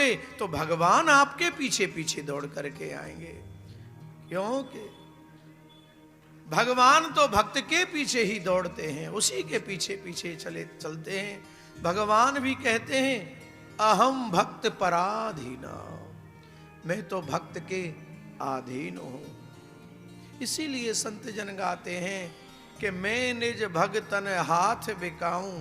चलोगे तो भगवान आपके पीछे पीछे दौड़ करके आएंगे। क्योंकि भगवान तो भक्त के पीछे ही दौड़ते हैं, उसी के पीछे पीछे चलते हैं। भगवान भी कहते हैं अहम भक्त पराधीना, मैं तो भक्त के अधीन हूं। इसीलिए संत जन गाते हैं कि मैं निज भगतन हाथ बिकाऊं,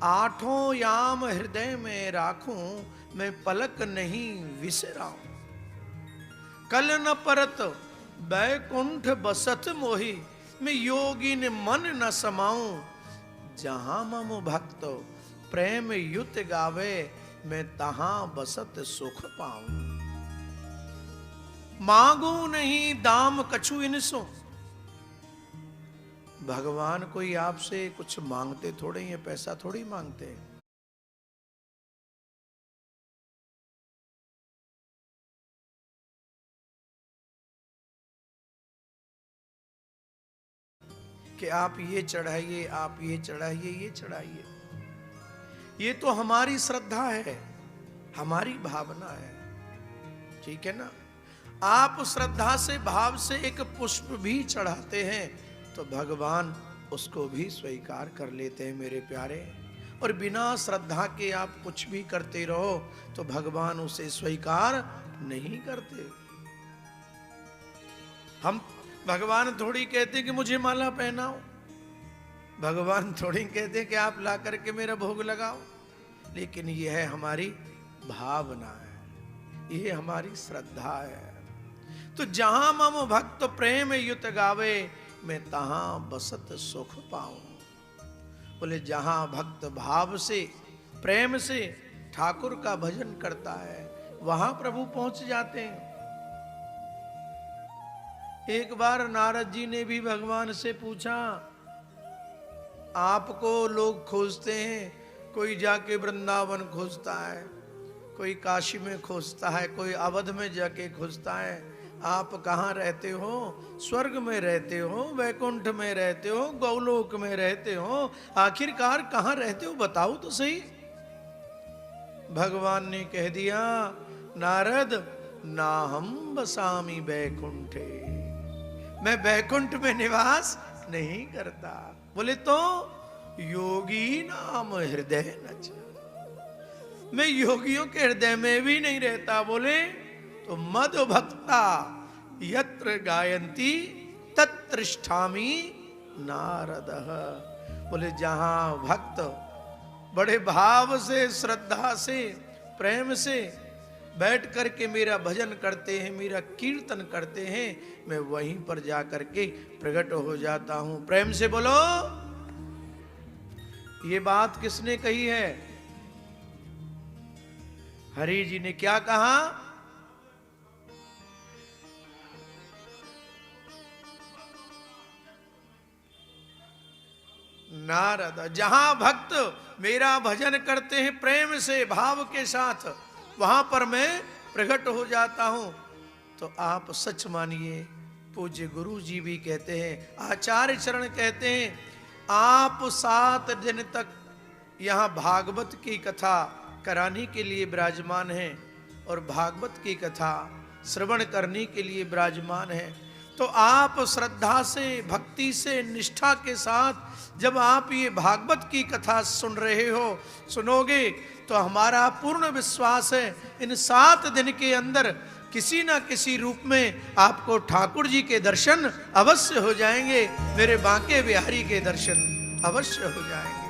आठों याम हृदय में राखूं, मैं पलक नहीं विसराऊं। कल न परत बैकुंठ बसत मोहि, मैं योगी ने मन न समाऊं। जहां मम भक्त प्रेम युत गावे, मैं तहां बसत सुख पाऊं। मांगू नहीं दाम कछु इनसो, भगवान कोई आपसे कुछ मांगते थोड़े ही, पैसा थोड़ी मांगते हैं। कि आप ये चढ़ाइए, आप ये चढ़ाइए, ये चढ़ाइए। ये तो हमारी श्रद्धा है, हमारी भावना है, ठीक है ना। आप श्रद्धा से भाव से एक पुष्प भी चढ़ाते हैं तो भगवान उसको भी स्वीकार कर लेते हैं मेरे प्यारे। और बिना श्रद्धा के आप कुछ भी करते रहो तो भगवान उसे स्वीकार नहीं करते। हम भगवान थोड़ी कहते कि मुझे माला पहनाओ, भगवान थोड़ी कहते कि आप ला करके मेरा भोग लगाओ, लेकिन यह है हमारी भावना है, यह हमारी श्रद्धा है। तो जहां मम भक्त प्रेम युत गावे, मैं तहां बसत सुख पाऊं। बोले जहां भक्त भाव से प्रेम से ठाकुर का भजन करता है वहां प्रभु पहुंच जाते हैं। एक बार नारद जी ने भी भगवान से पूछा, आपको लोग खोजते हैं, कोई जाके वृंदावन खोजता है, कोई काशी में खोजता है, कोई अवध में जाके खोजता है, आप कहाँ रहते हो? स्वर्ग में रहते हो, वैकुंठ में रहते हो, गौलोक में रहते हो, आखिरकार कहाँ रहते हो बताओ तो सही। भगवान ने कह दिया, नारद ना हम बसामी बैकुंठे, मैं बैकुंठ में निवास नहीं करता। बोले तो योगी नाम हृदय नच, मैं योगियों के हृदय में भी नहीं रहता। बोले तो मद भक्ता यत्र गायंती तत्तिष्ठामि नारदः। बोले जहां भक्त बड़े भाव से श्रद्धा से प्रेम से बैठ करके मेरा भजन करते हैं, मेरा कीर्तन करते हैं, मैं वहीं पर जा करके प्रकट हो जाता हूं। प्रेम से बोलो, ये बात किसने कही है? हरि जी ने क्या कहा? नारद। जहां भक्त मेरा भजन करते हैं प्रेम से भाव के साथ, वहां पर मैं प्रकट हो जाता हूं। तो आप सच मानिए, पूज्य गुरु जी भी कहते हैं, आचार्य चरण कहते हैं, आप 7 दिन तक यहां भागवत की कथा कराने के लिए विराजमान हैं और भागवत की कथा श्रवण करने के लिए विराजमान हैं। तो आप श्रद्धा से भक्ति से निष्ठा के साथ जब आप ये भागवत की कथा सुन रहे हो, सुनोगे, तो हमारा पूर्ण विश्वास है इन 7 दिन के अंदर किसी ना किसी रूप में आपको ठाकुर जी के दर्शन अवश्य हो जाएंगे, मेरे बांके बिहारी के दर्शन अवश्य हो जाएंगे।